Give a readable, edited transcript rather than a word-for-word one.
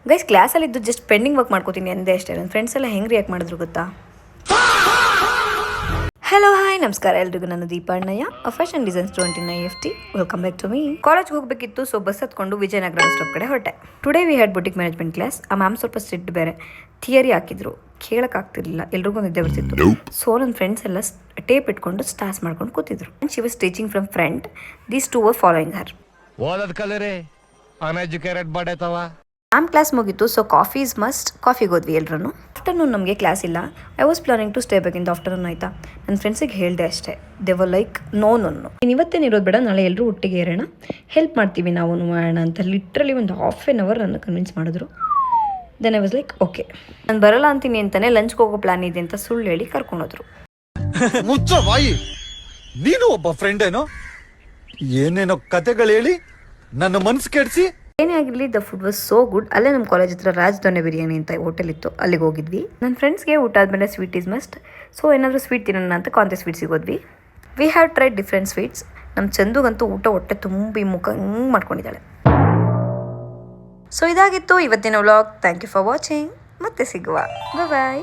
Guys ಕ್ಲಾಸಲ್ಲಿದ್ದು just pending work ಮಾಡ್ಕೋತೀನಿ ಅಂದೇ ಅಷ್ಟೇ. ನನ್ನ ಫ್ರೆಂಡ್ಸ್ ಎಲ್ಲ ಹೆಂಗೆ ರಿಯಾಕ್ಟ್ ಮಾಡಿದ್ರು ಗೊತ್ತಾ? ಹಲೋ ಹಾಯ್ ನಮಸ್ಕಾರ ಎಲ್ರಿಗೂ, ನಾನು Deepa Annaiah, fashion design student in IFT. Welcome back to me. ಕಾಲೇಜ್ಗೆ ಹೋಗಬೇಕಿತ್ತು, ಸೊ ಬಸ್ ಹತ್ಕೊಂಡು ವಿಜಯನಗರ ಸ್ಟಾಪ್ ಕಡೆ ಹೊರಟೆ. Today we had boutique management class. ಆ ಮ್ಯಾಮ್ ಸ್ವಲ್ಪ ಸ್ಟ್ರಿಕ್ಟ್ ಬೇರೆ, ಥಿಯರಿ ಹಾಕಿದ್ರು, ಕೇಳೋಕ್ಕಾಗ್ತಿರ್ಲಿಲ್ಲ, ಎಲ್ರಿಗೂ ನಿದ್ದೆ ಬರ್ತಿತ್ತು. ಸೊ ನನ್ನ ಫ್ರೆಂಡ್ಸ್ ಎಲ್ಲ ಟೇಪ್ ಇಟ್ಕೊಂಡು ಸ್ಟಾರ್ಸ್ ಮಾಡ್ಕೊಂಡು ಕೂತಿದ್ರು. She was teaching from front, these two were following her. ಓದೋದ್ ಕಲರೆ ಅನ್ಎಜುಕೇಟೆಡ್ ಬಾಡೇತವ. ಮ್ಯಾಮ್ ಕ್ಲಾಸ್ ಮುಗೀತು, ಸೊ ಕಾಫಿ ಇಸ್ ಮಸ್ಟ್. ಕಾಫಿಗೆ ಹೋದ್ವಿ ಎಲ್ರೂ. ಆಫ್ಟರ್ನೂನ್ ನಮಗೆ ಕ್ಲಾಸ್ ಇಲ್ಲ. I was planning to stay back in the afternoon. ಆಯಿತಾ, ನನ್ನ ಫ್ರೆಂಡ್ಸಿಗೆ ಹೇಳಿದೆ ಅಷ್ಟೇ. ದೇ ವರ್ ಲೈಕ್ ನೋ ನೀನು ಇವತ್ತೇನು ಇರೋದು ಬೇಡ, ನಾಳೆ ಎಲ್ಲರೂ ಒಟ್ಟಿಗೆ ಇರೋಣ, ಹೆಲ್ಪ್ ಮಾಡ್ತೀವಿ ನಾವು ಮಾಡೋಣ ಅಂತ ಲಿಟ್ರಲಿ ಒಂದು ಹಾಫ್ ಆನ್ ಅವರ್ ನನ್ನ ಕನ್ವಿನ್ಸ್ ಮಾಡಿದ್ರು. Then I was like okay, ನಾನು ಬರಲ್ಲ ಅಂತೀನಿ ಅಂತಾನೆ ಲಂಚ್ಗೆ ಹೋಗೋ ಪ್ಲಾನ್ ಇದೆ ಅಂತ ಸುಳ್ಳು ಹೇಳಿ ಕರ್ಕೊಂಡೋದ್ರು. ಮುಚ್ಚ ಬಾಯಿ, ನೀನು ಒಬ್ಬ ಫ್ರೆಂಡ್ ಏನೋ ಏನೇನೋ ಕತೆಗಳು ಹೇಳಿ ನನ್ನ ಮನ್ಸು ಕೆಡಿಸಿ. ಏನೇ ಆಗಿರಲಿ, the food was so good. ಅಲ್ಲೇ ನಮ್ಮ ಕಾಲೇಜ್ ಹತ್ರ ರಾಜಧಾನಿ ಬಿರಿಯಾನಿ ಅಂತ ಹೋಟೆಲ್ ಇತ್ತು, ಅಲ್ಲಿಗೆ ಹೋಗಿದ್ವಿ. ನನ್ನ ಫ್ರೆಂಡ್ಸ್ಗೆ ಊಟ ಆದಮೇಲೆ ಸ್ವೀಟ್ ಈಸ್ ಮಸ್ಟ್, ಸೊ ಏನಾದರೂ ಸ್ವೀಟ್ ತಿನ್ನೋಣ ಅಂತ ಕಾಂತೆ ಸ್ವೀಟ್ಸಿಗೆ ಹೋದ್ವಿ. We have tried different sweets. ನಮ್ಮ ಚಂದುಗಂತೂ ಊಟ ಹೊಟ್ಟೆ ತುಂಬಿ ಮುಖ ಹಿಂಗೆ ಮಾಡ್ಕೊಂಡಿದ್ದಾಳೆ. ಸೊ ಇದಾಗಿತ್ತು ಇವತ್ತಿನ vlog. Thank you for watching. ಮತ್ತೆ ಸಿಗುವ. ಬಾಯ್.